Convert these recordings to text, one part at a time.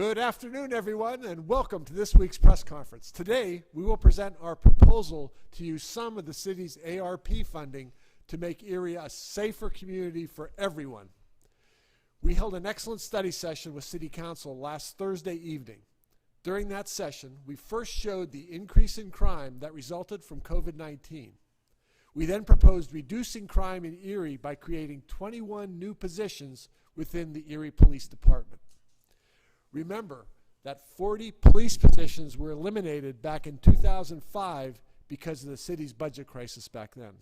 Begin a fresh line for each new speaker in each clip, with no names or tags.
Good afternoon, everyone, and welcome to this week's press conference. Today, we will present our proposal to use some of the city's ARP funding to make Erie a safer community for everyone. We held an excellent study session with City Council last Thursday evening. During that session, we first showed the increase in crime that resulted from COVID-19. We then proposed reducing crime in Erie by creating 21 new positions within the Erie Police Department. Remember that 40 police positions were eliminated back in 2005 because of the city's budget crisis back then.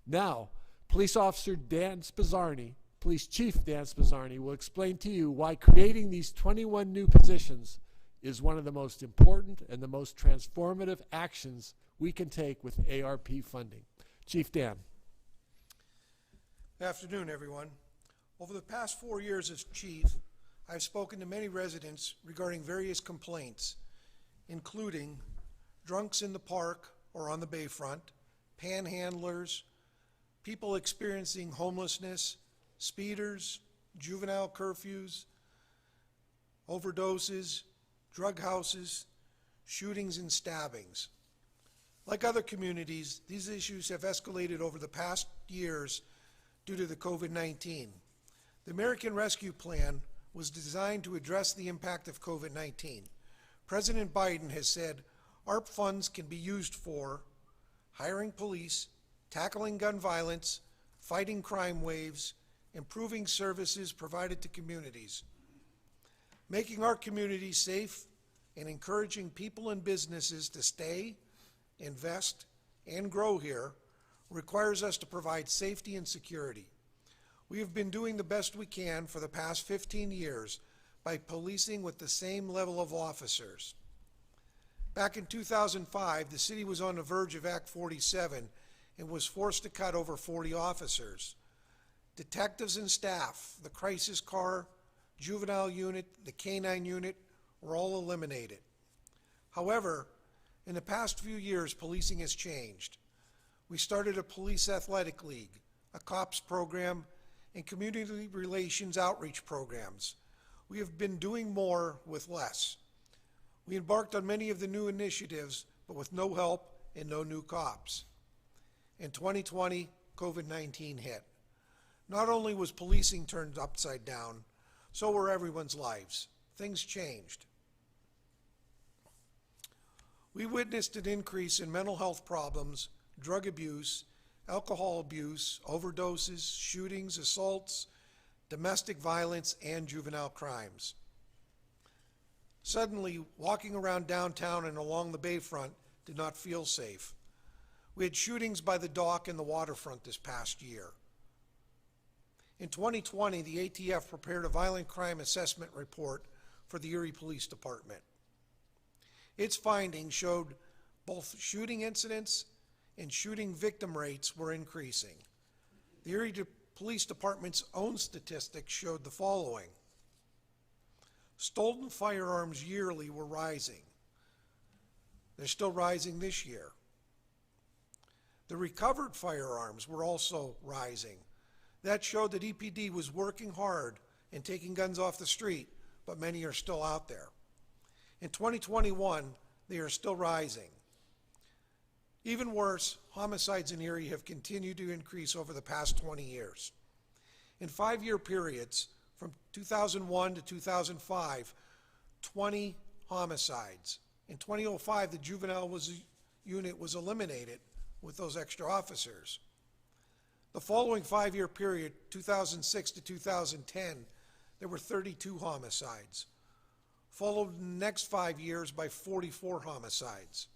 Now, Police Officer Dan Spizzarni, Police Chief Dan Spizzarni, will explain to you why creating these 21 new positions is one of the most important and the most transformative actions we can take with ARP funding. Chief Dan.
Good afternoon, everyone. Over the past 4 years as chief, I've spoken to many residents regarding various complaints, including drunks in the park or on the bayfront, panhandlers, people experiencing homelessness, speeders, juvenile curfews, overdoses, drug houses, shootings and stabbings. Like other communities, these issues have escalated over the past years due to the COVID-19. The American Rescue Plan was designed to address the impact of COVID-19. President Biden has said ARP funds can be used for hiring police, tackling gun violence, fighting crime waves, improving services provided to communities. Making our community safe and encouraging people and businesses to stay, invest, and grow here requires us to provide safety and security. We have been doing the best we can for the past 15 years by policing with the same level of officers. Back in 2005, the city was on the verge of Act 47 and was forced to cut over 40 officers. Detectives and staff, the crisis car, juvenile unit, the canine unit were all eliminated. However, in the past few years, policing has changed. We started a police athletic league, a COPS program, and community relations outreach programs. We have been doing more with less. We embarked on many of the new initiatives, but with no help and no new cops. In 2020, COVID-19 hit. Not only was policing turned upside down, so were everyone's lives. Things changed. We witnessed an increase in mental health problems, drug abuse, alcohol abuse, overdoses, shootings, assaults, domestic violence, and juvenile crimes. Suddenly, walking around downtown and along the bayfront did not feel safe. We had shootings by the dock and the waterfront this past year. In 2020, the ATF prepared a violent crime assessment report for the Erie Police Department. Its findings showed both shooting incidents and shooting victim rates were increasing. The Erie Police Department's own statistics showed the following. Stolen firearms yearly were rising. They're still rising this year. The recovered firearms were also rising. That showed that EPD was working hard and taking guns off the street, but many are still out there. In 2021, they are still rising. Even worse, homicides in Erie have continued to increase over the past 20 years. In 5-year periods, from 2001 to 2005, 20 homicides. In 2005, the juvenile unit was eliminated with those extra officers. The following 5-year period, 2006 to 2010, there were 32 homicides, followed in the next 5 years by 44 homicides.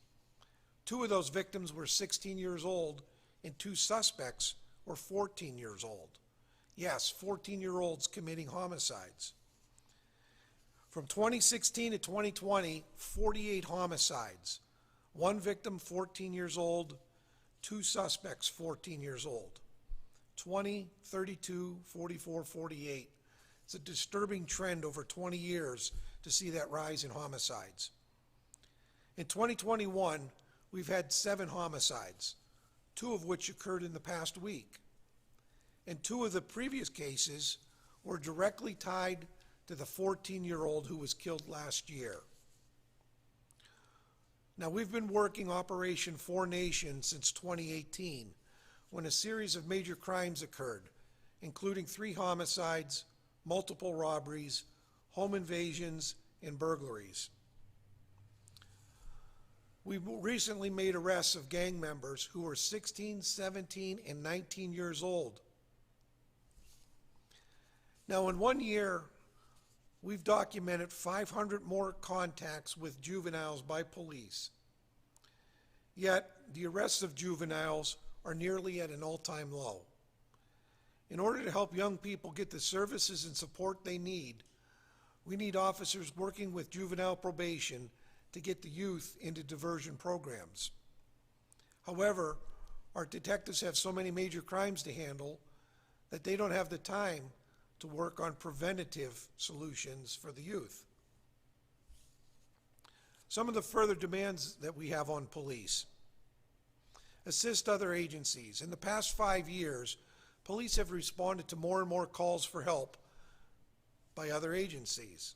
2 of those victims were 16 years old, and 2 suspects were 14 years old. Yes, 14-year-olds committing homicides. From 2016 to 2020, 48 homicides. 1 victim, 14 years old, 2 suspects, 14 years old. 20, 32, 44, 48. It's a disturbing trend over 20 years to see that rise in homicides. In 2021, we've had 7 homicides, 2 of which occurred in the past week. And 2 of the previous cases were directly tied to the 14-year-old who was killed last year. Now, we've been working Operation Four Nations since 2018, when a series of major crimes occurred, including 3 homicides, multiple robberies, home invasions, and burglaries. We recently made arrests of gang members who were 16, 17, and 19 years old. Now, in 1 year, we've documented 500 more contacts with juveniles by police. Yet, the arrests of juveniles are nearly at an all-time low. In order to help young people get the services and support they need, we need officers working with juvenile probation to get the youth into diversion programs. However, our detectives have so many major crimes to handle that they don't have the time to work on preventative solutions for the youth. Some of the further demands that we have on police: assist other agencies. In the past 5 years, police have responded to more and more calls for help by other agencies.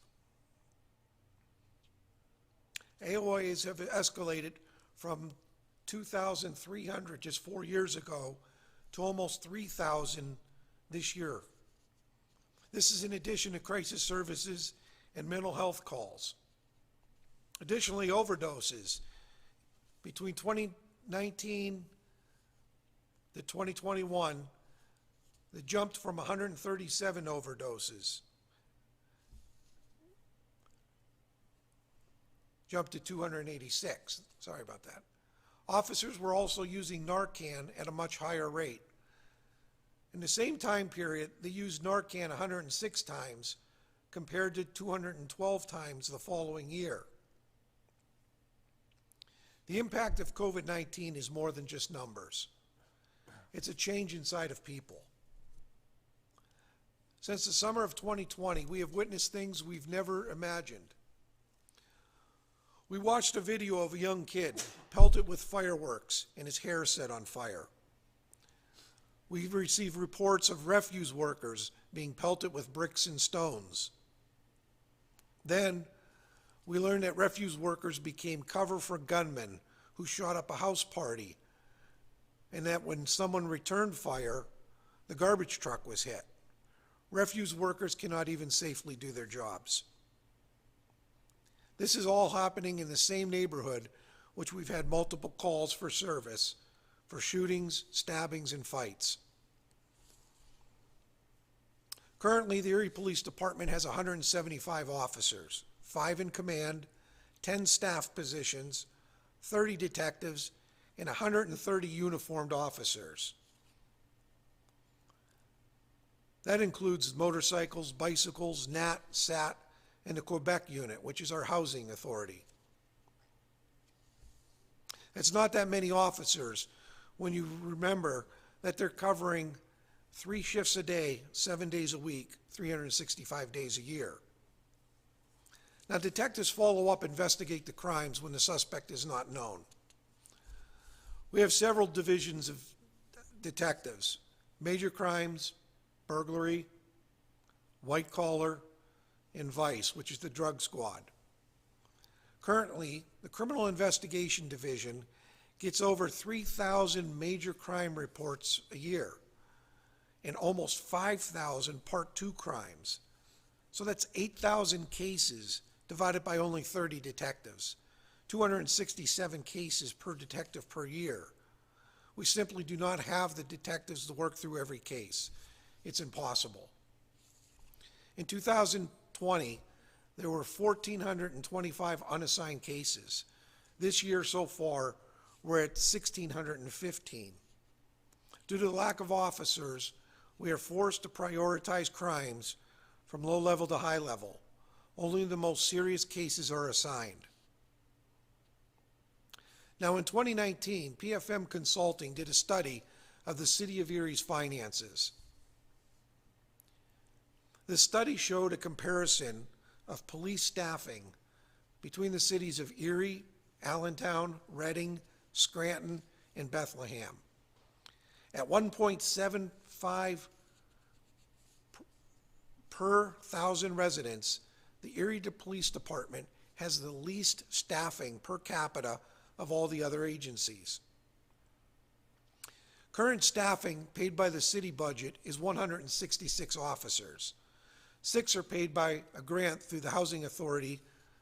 AOAs have escalated from 2,300 just 4 years ago to almost 3,000 this year. This is in addition to crisis services and mental health calls. Additionally, overdoses. Between 2019 to 2021, they jumped from 137 overdoses, jumped to 286. Sorry about that. Officers were also using Narcan at a much higher rate. In the same time period, they used Narcan 106 times compared to 212 times the following year. The impact of COVID-19 is more than just numbers. It's a change inside of people. Since the summer of 2020, we have witnessed things we've never imagined. We watched a video of a young kid pelted with fireworks and his hair set on fire. We've received reports of refuse workers being pelted with bricks and stones. Then, we learned that refuse workers became cover for gunmen who shot up a house party, and that when someone returned fire, the garbage truck was hit. Refuse workers cannot even safely do their jobs. This is all happening in the same neighborhood which we've had multiple calls for service for shootings, stabbings, and fights. Currently, the Erie Police Department has 175 officers, 5 in command, 10 staff positions, 30 detectives, and 130 uniformed officers. That includes motorcycles, bicycles, NAT, SAT, and the Quebec unit, which is our housing authority. It's not that many officers when you remember that they're covering 3 shifts a day, 7 days a week, 365 days a year. Now, detectives follow up, investigate the crimes when the suspect is not known. We have several divisions of detectives: major crimes, burglary, white collar, and vice, which is the drug squad. Currently, the Criminal Investigation Division gets over 3,000 major crime reports a year and almost 5,000 Part 2 crimes. So that's 8,000 cases divided by only 30 detectives, 267 cases per detective per year. We simply do not have the detectives to work through every case. It's impossible. In 2020, there were 1,425 unassigned cases. This year so far, we're at 1,615. Due to the lack of officers, we are forced to prioritize crimes from low level to high level. Only the most serious cases are assigned. Now, in 2019, PFM Consulting did a study of the City of Erie's finances. The study showed a comparison of police staffing between the cities of Erie, Allentown, Reading, Scranton, and Bethlehem. At 1.75 per 1,000 residents, the Erie Police Department has the least staffing per capita of all the other agencies. Current staffing paid by the city budget is 166 officers. 6 are paid by a grant through the Housing Authority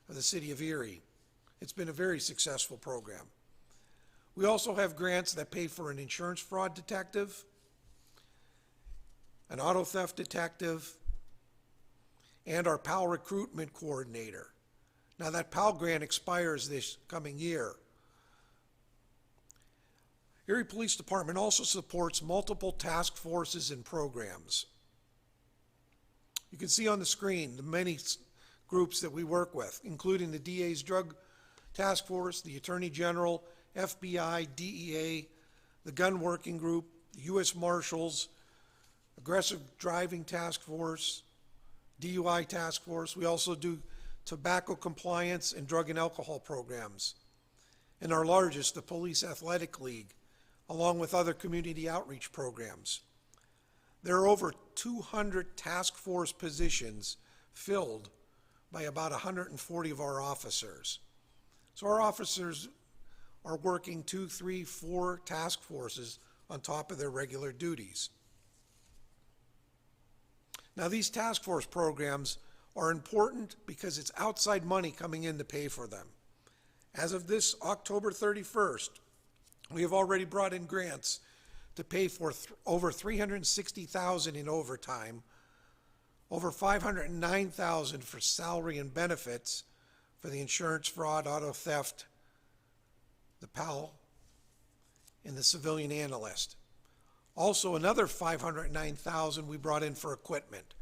of the City of Erie. It's been a very successful program. We also have grants that pay for an insurance fraud detective, an auto theft detective, and our PAL recruitment coordinator. Now that PAL grant expires this coming year. Erie Police Department also supports multiple task forces and programs. You can see on the screen the many groups that we work with, including the DA's Drug Task Force, the Attorney General, FBI, DEA, the Gun Working Group, the U.S. Marshals, Aggressive Driving Task Force, DUI Task Force. We also do tobacco compliance and drug and alcohol programs. And our largest, the Police Athletic League, along with other community outreach programs. There are over 200 task force positions filled by about 140 of our officers. So our officers are working 2, 3, 4 task forces on top of their regular duties. Now these task force programs are important because it's outside money coming in to pay for them. As of this October 31st, we have already brought in grants to pay for over $360,000 in overtime, over $509,000 for salary and benefits for the insurance fraud, auto theft, the PAL, and the civilian analyst. Also, another $509,000 we brought in for equipment.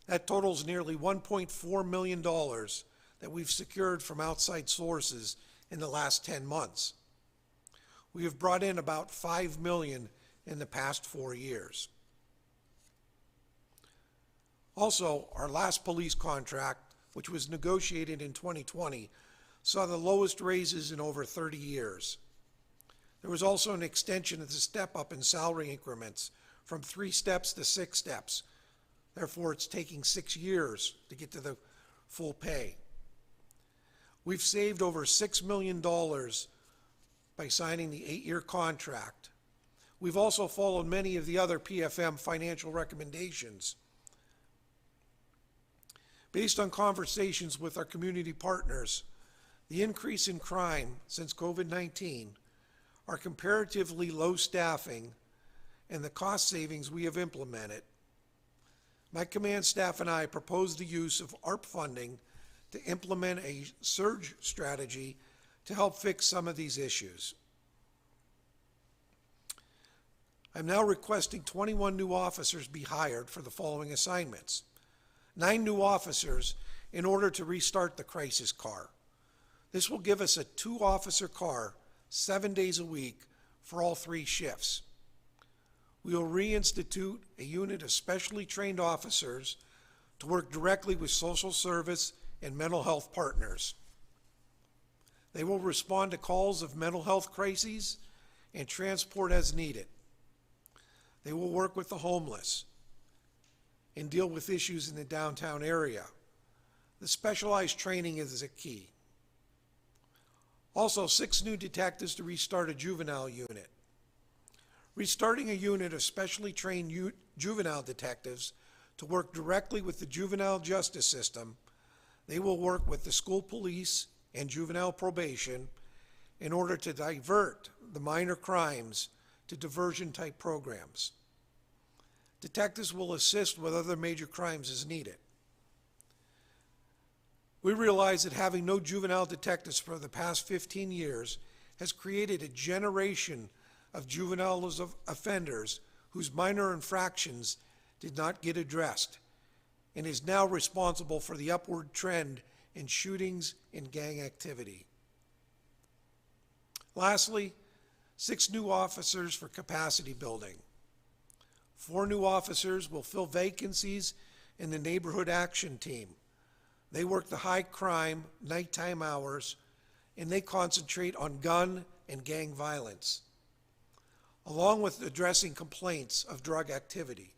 That totals nearly $1.4 million that we've secured from outside sources in the last 10 months. We have brought in about $5 million in the past 4 years. Also, our last police contract, which was negotiated in 2020, saw the lowest raises in over 30 years. There was also an extension of the step up in salary increments from 3 steps to 6 steps. Therefore, it's taking 6 years to get to the full pay. We've saved over $6 million by signing the 8-year contract. We've also followed many of the other PFM financial recommendations. Based on conversations with our community partners, the increase in crime since COVID-19, our comparatively low staffing, and the cost savings we have implemented, my command staff and I proposed the use of ARP funding to implement a surge strategy to help fix some of these issues. I'm now requesting 21 new officers be hired for the following assignments. 9 new officers in order to restart the crisis car. This will give us a 2-officer car 7 days a week for all 3 shifts. We will reinstitute a unit of specially trained officers to work directly with social service and mental health partners. They will respond to calls of mental health crises and transport as needed. They will work with the homeless and deal with issues in the downtown area. The specialized training is a key. Also, 6 new detectives to restart a juvenile unit. Restarting a unit of specially trained juvenile detectives to work directly with the juvenile justice system. They will work with the school police and juvenile probation in order to divert the minor crimes to diversion-type programs. Detectives will assist with other major crimes as needed. We realize that having no juvenile detectives for the past 15 years has created a generation of juvenile offenders whose minor infractions did not get addressed and is now responsible for the upward trend in shootings and gang activity. Lastly, 6 new officers for capacity building. 4 new officers will fill vacancies in the neighborhood action team. They work the high crime, nighttime hours, and they concentrate on gun and gang violence, along with addressing complaints of drug activity.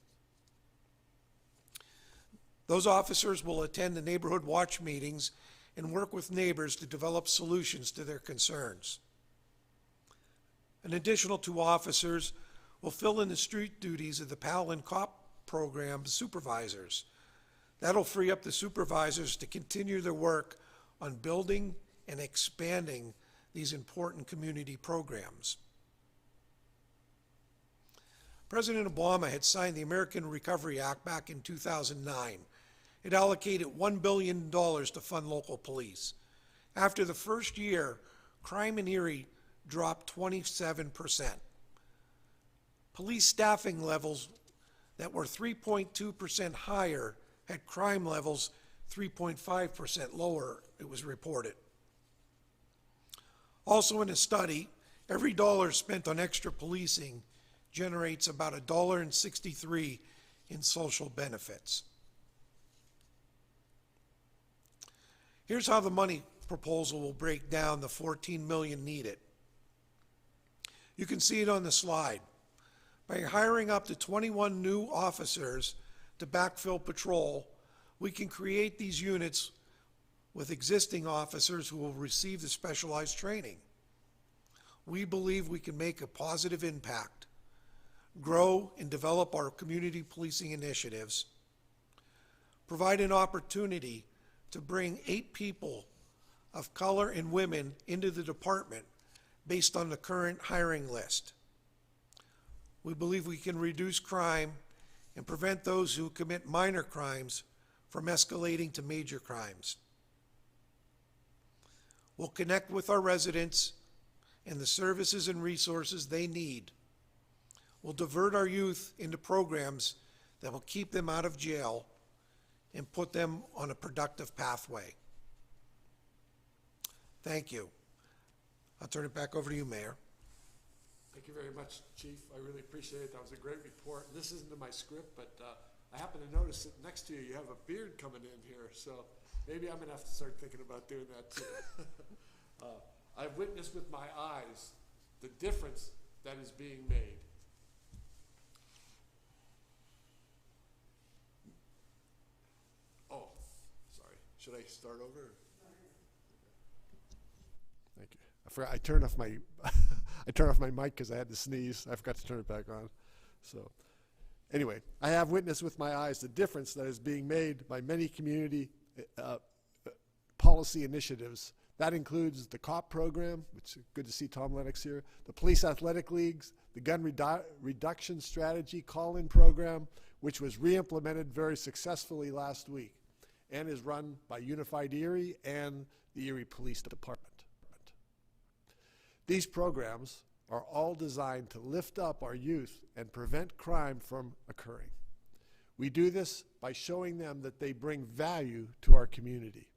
Those officers will attend the neighborhood watch meetings and work with neighbors to develop solutions to their concerns. An additional 2 officers will fill in the street duties of the PAL and COP program supervisors. That'll free up the supervisors to continue their work on building and expanding these important community programs. President Obama had signed the American Recovery Act back in 2009. It allocated $1 billion to fund local police. After the first year, crime in Erie dropped 27%. Police staffing levels that were 3.2% higher had crime levels 3.5% lower, it was reported. Also in a study, every dollar spent on extra policing generates about $1.63 in social benefits. Here's how the money proposal will break down the $14 million needed. You can see it on the slide. By hiring up to 21 new officers to backfill patrol, we can create these units with existing officers who will receive the specialized training. We believe we can make a positive impact, grow and develop our community policing initiatives, provide an opportunity to bring 8 people of color and women into the department based on the current hiring list. We believe we can reduce crime and prevent those who commit minor crimes from escalating to major crimes. We'll connect with our residents and the services and resources they need. We'll divert our youth into programs that will keep them out of jail and put them on a productive pathway. Thank you. I'll turn it back over to you, Mayor.
Thank you very much, Chief. I really appreciate it. That was a great report. This isn't in my script, but I happen to notice that next to you, you have a beard coming in here, so maybe I'm going to have to start thinking about doing that too. I've witnessed with my eyes the difference that is being made. Oh, sorry. Should I start over? Thank you. I forgot. I turned off my I turned off my mic because I had to sneeze. I forgot to turn it back on. So, anyway, I have witnessed with my eyes the difference that is being made by many community policy initiatives. That includes the COP program, which is good to see Tom Lennox here, the police athletic leagues, the gun reduction strategy call-in program, which was re-implemented very successfully last week and is run by Unified Erie and the Erie Police Department. These programs are all designed to lift up our youth and prevent crime from occurring. We do this by showing them that they bring value to our community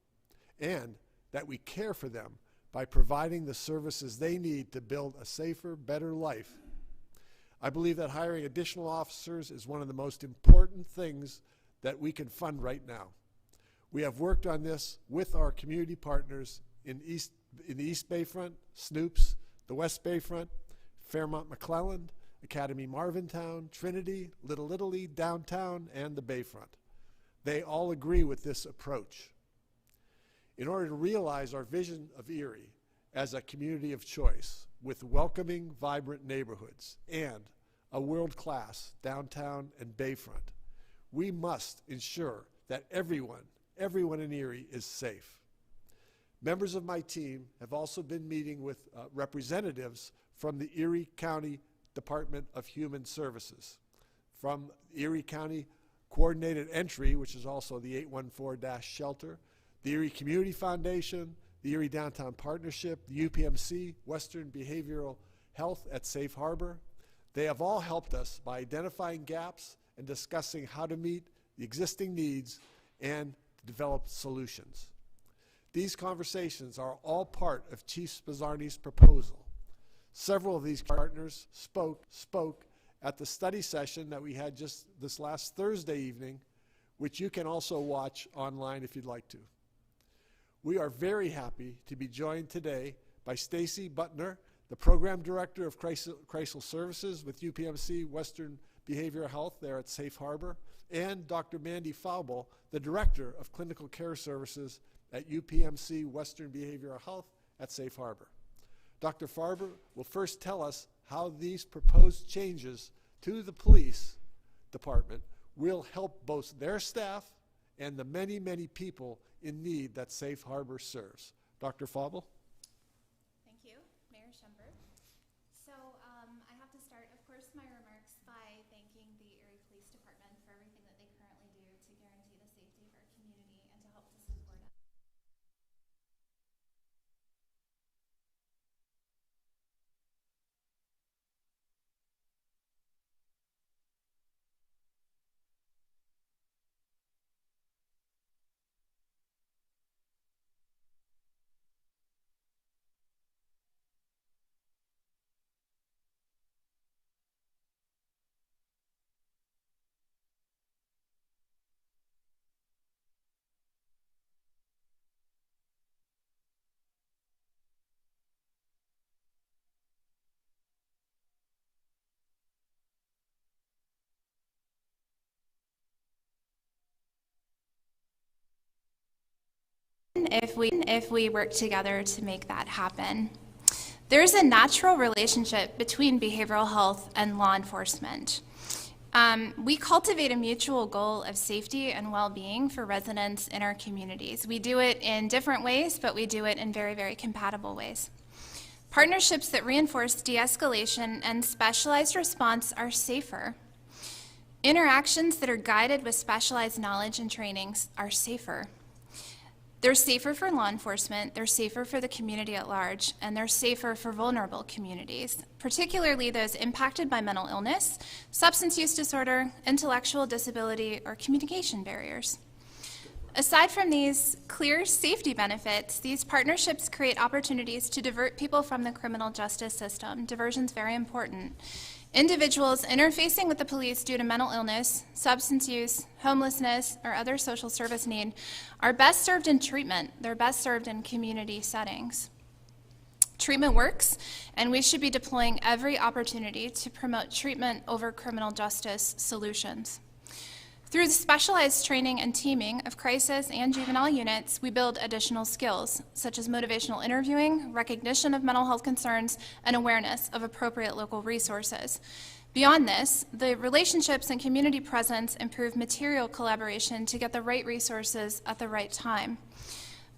and that we care for them by providing the services they need to build a safer, better life. I believe that hiring additional officers is one of the most important things that we can fund right now. We have worked on this with our community partners in the East Bayfront, Snoops, the West Bayfront, Fairmont McClelland, Academy Marvintown, Trinity, Little Italy, Downtown, and the Bayfront. They all agree with this approach. In order to realize our vision of Erie as a community of choice with welcoming, vibrant neighborhoods and a world-class downtown and Bayfront, we must ensure that everyone in Erie is safe. Members of my team have also been meeting with representatives from the Erie County Department of Human Services, from Erie County Coordinated Entry, which is also the 814-shelter, the Erie Community Foundation, the Erie Downtown Partnership, the UPMC, Western Behavioral Health at Safe Harbor. They have all helped us by identifying gaps and discussing how to meet the existing needs and to develop solutions. These conversations are all part of Chief Spizzarni's proposal. Several of these partners spoke at the study session that we had just this last Thursday evening, which you can also watch online if you'd like to. We are very happy to be joined today by Stacy Butner, the Program Director of Chrysler Services with UPMC Western Behavioral Health there at Safe Harbor, and Dr. Mandy Faubel, the Director of Clinical Care Services at UPMC Western Behavioral Health at Safe Harbor. Dr. Farber will first tell us how these proposed changes to the police department will help both their staff and the many, many people in need that Safe Harbor serves. Dr. Faubel?
Thank you, Mayor Schember. So I have to start, of course, my remarks by thanking the Erie Police Department for everything that they currently do to guarantee the safety of our community and to help to support us. If we work together to make that happen. There's a natural relationship between behavioral health and law enforcement. We cultivate a mutual goal of safety and well-being for residents in our communities. We do it in different ways, but we do it in very, very compatible ways. Partnerships that reinforce de-escalation and specialized response are safer. Interactions that are guided with specialized knowledge and trainings are safer. They're safer for law enforcement, they're safer for the community at large, and they're safer for vulnerable communities, particularly those impacted by mental illness, substance use disorder, intellectual disability, or communication barriers. Aside from these clear safety benefits, these partnerships create opportunities to divert people from the criminal justice system. Diversion's very important. Individuals interfacing with the police due to mental illness, substance use, homelessness, or other social service need are best served in treatment. They're best served in community settings. Treatment works, and we should be deploying every opportunity to promote treatment over criminal justice solutions. Through the specialized training and teaming of crisis and juvenile units, we build additional skills, such as motivational interviewing, recognition of mental health concerns, and awareness of appropriate local resources. Beyond this, the relationships and community presence improve material collaboration to get the right resources at the right time.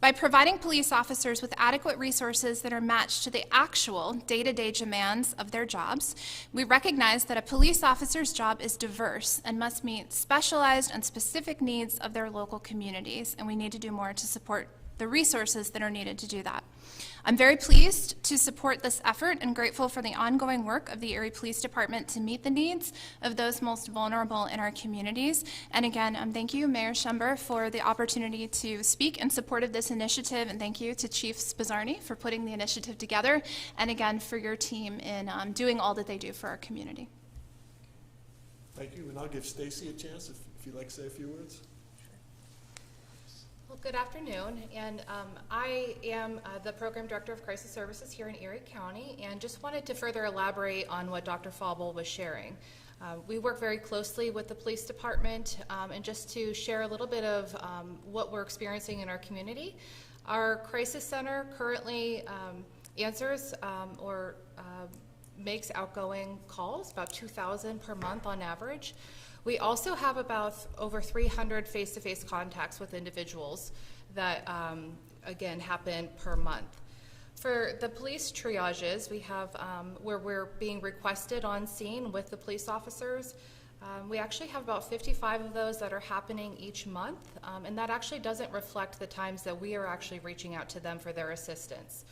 By providing police officers with adequate resources that are matched to the actual day-to-day demands of their jobs, we recognize that a police officer's job is diverse and must meet specialized and specific needs of their local communities, and we need to do more to support the resources that are needed to do that. I'm very pleased to support this effort and grateful for the ongoing work of the Erie Police Department to meet the needs of those most vulnerable in our communities. And again, thank you, Mayor Schember, for the opportunity to speak in support of this initiative, and thank you to Chief Spizzarni for putting the initiative together, and again, for your team in doing all that they do for our community.
Thank you, and I'll give Stacy a chance if you'd like to say a few words.
Well, good afternoon, and I am the Program Director of Crisis Services here in Erie County, and just wanted to further elaborate on what Dr. Faubel was sharing. We work very closely with the police department, and just to share a little bit of what we're experiencing in our community. Our crisis center currently answers or makes outgoing calls, about 2,000 per month on average. We also have about over 300 face-to-face contacts with individuals that, again, happen per month. For the police triages, we have where we're being requested on scene with the police officers. We actually have about 55 of those that are happening each month, and that actually doesn't reflect the times that we are actually reaching out to them for their assistance.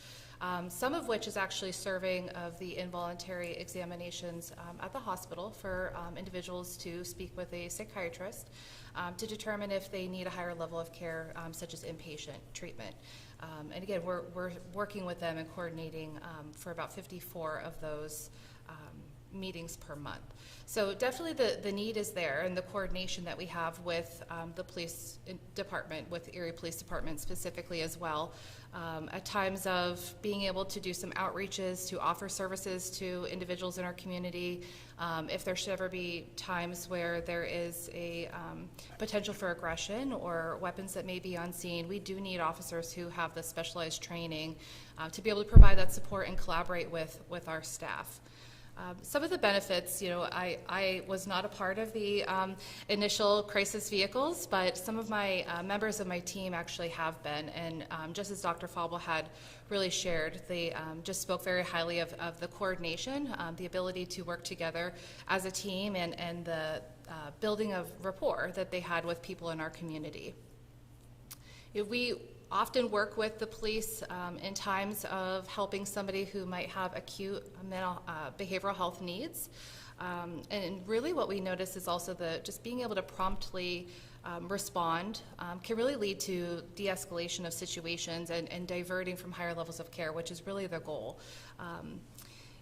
Some of which is actually serving of the involuntary examinations at the hospital for individuals to speak with a psychiatrist to determine if they need a higher level of care, such as inpatient treatment. And again, we're working with them and coordinating for about 54 of those meetings per month. So definitely the need is there, and the coordination that we have with the police department, with Erie Police Department specifically as well, at times of being able to do some outreaches to offer services to individuals in our community. If there should ever be times where there is a potential for aggression or weapons that may be on scene, we do need officers who have the specialized training to be able to provide that support and collaborate with our staff. Some of the benefits, I was not a part of the initial crisis vehicles, but some of my members of my team actually have been, and just as Dr. Fauble had really shared, they just spoke very highly of the coordination, the ability to work together as a team, and the building of rapport that they had with people in our community. We often work with the police in times of helping somebody who might have acute mental behavioral health needs. And really what we notice is also just being able to promptly respond can really lead to de-escalation of situations and diverting from higher levels of care, which is really the goal.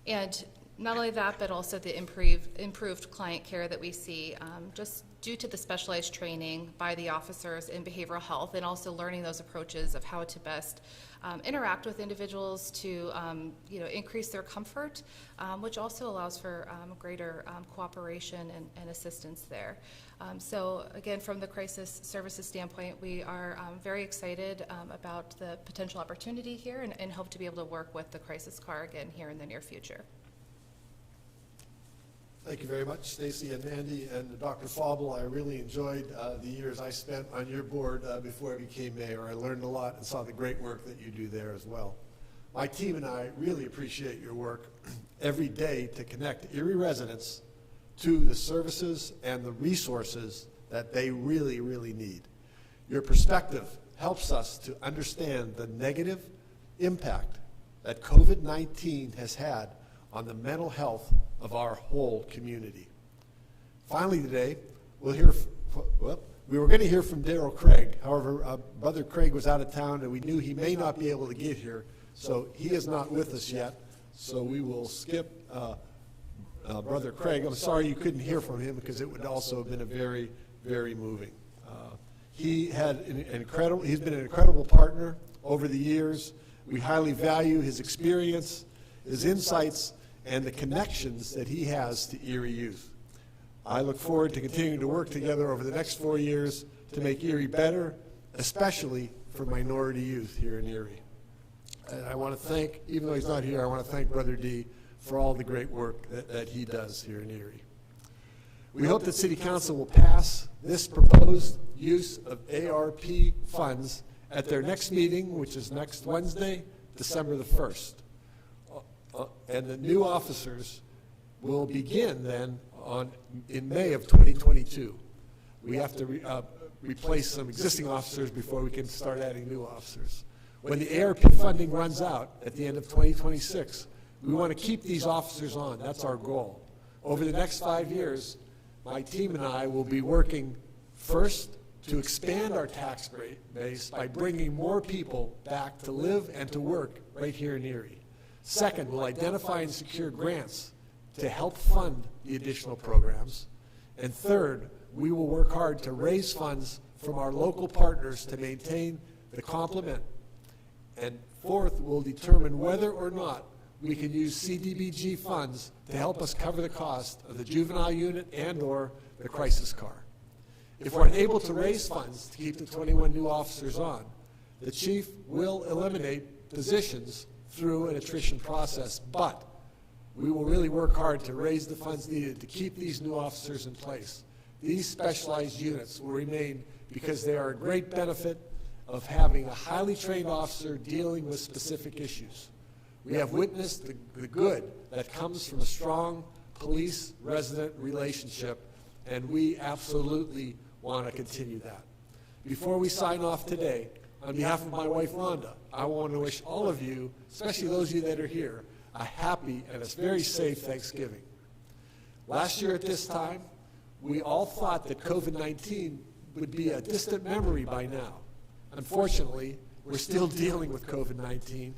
And not only that, but also the improved client care that we see, just due to the specialized training by the officers in behavioral health, and also learning those approaches of how to best interact with individuals to increase their comfort, which also allows for greater cooperation and assistance there. So again, from the crisis services standpoint, we are very excited about the potential opportunity here, and hope to be able to work with the crisis car again here in the near future.
Thank you very much, Stacy and Mandy and Dr. Fauble. I really enjoyed the years I spent on your board before I became mayor. I learned a lot and saw the great work that you do there as well. My team and I really appreciate your work every day to connect Erie residents to the services and the resources that they really, really need. Your perspective helps us to understand the negative impact that COVID-19 has had on the mental health of our whole community. Finally today, we were going to hear from Daryl Craig. However, Brother Craig was out of town and we knew he may not be able to get here, so he is not with us yet. So we will skip Brother Craig. I'm sorry you couldn't hear from him because it would also have been a very, very moving. He's been an incredible partner over the years. We highly value his experience, his insights, and the connections that he has to Erie youth. I look forward to continuing to work together over the next 4 years to make Erie better, especially for minority youth here in Erie. And I want to thank, even though he's not here, I want to thank Brother D for all the great work that he does here in Erie. We hope that City Council will pass this proposed use of ARP funds at their next meeting, which is next Wednesday, December the 1st. And the new officers will begin then in May of 2022. We have to replace some existing officers before we can start adding new officers. When the ARP funding runs out at the end of 2026, we want to keep these officers on. That's our goal. Over the next 5 years, my team and I will be working first to expand our tax base by bringing more people back to live and to work right here in Erie. Second, we'll identify and secure grants to help fund the additional programs. And third, we will work hard to raise funds from our local partners to maintain the complement. And fourth, we'll determine whether or not we can use CDBG funds to help us cover the cost of the juvenile unit and/or the crisis car. If we're unable to raise funds to keep the 21 new officers on, the chief will eliminate positions through an attrition process, but we will really work hard to raise the funds needed to keep these new officers in place. These specialized units will remain because they are a great benefit of having a highly trained officer dealing with specific issues. We have witnessed the good that comes from a strong police-resident relationship, and we absolutely want to continue that. Before we sign off today, on behalf of my wife, Rhonda, I want to wish all of you, especially those of you that are here, a happy and a very safe Thanksgiving. Last year at this time, we all thought that COVID-19 would be a distant memory by now. Unfortunately, we're still dealing with COVID-19.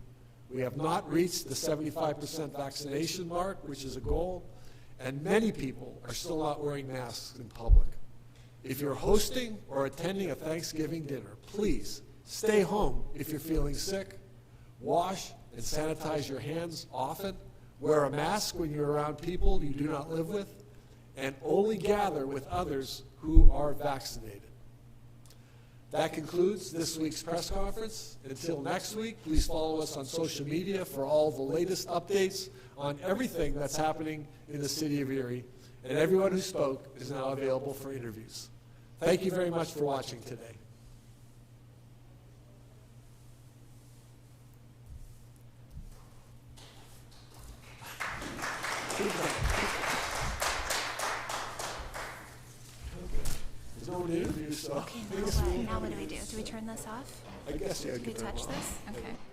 We have not reached the 75% vaccination mark, which is a goal, and many people are still not wearing masks in public. If you're hosting or attending a Thanksgiving dinner, please stay home if you're feeling sick. Wash and sanitize your hands often. Wear a mask when you're around people you do not live with, and only gather with others who are vaccinated. That concludes this week's press conference. Until next week, please follow us on social media for all the latest updates on everything that's happening in the city of Erie. And everyone who spoke is now available for interviews. Thank you very much for watching today. There's no one to interview, so
Okay, now what do we do? Do we turn this off?
I guess, yeah.
Do we touch this? Okay.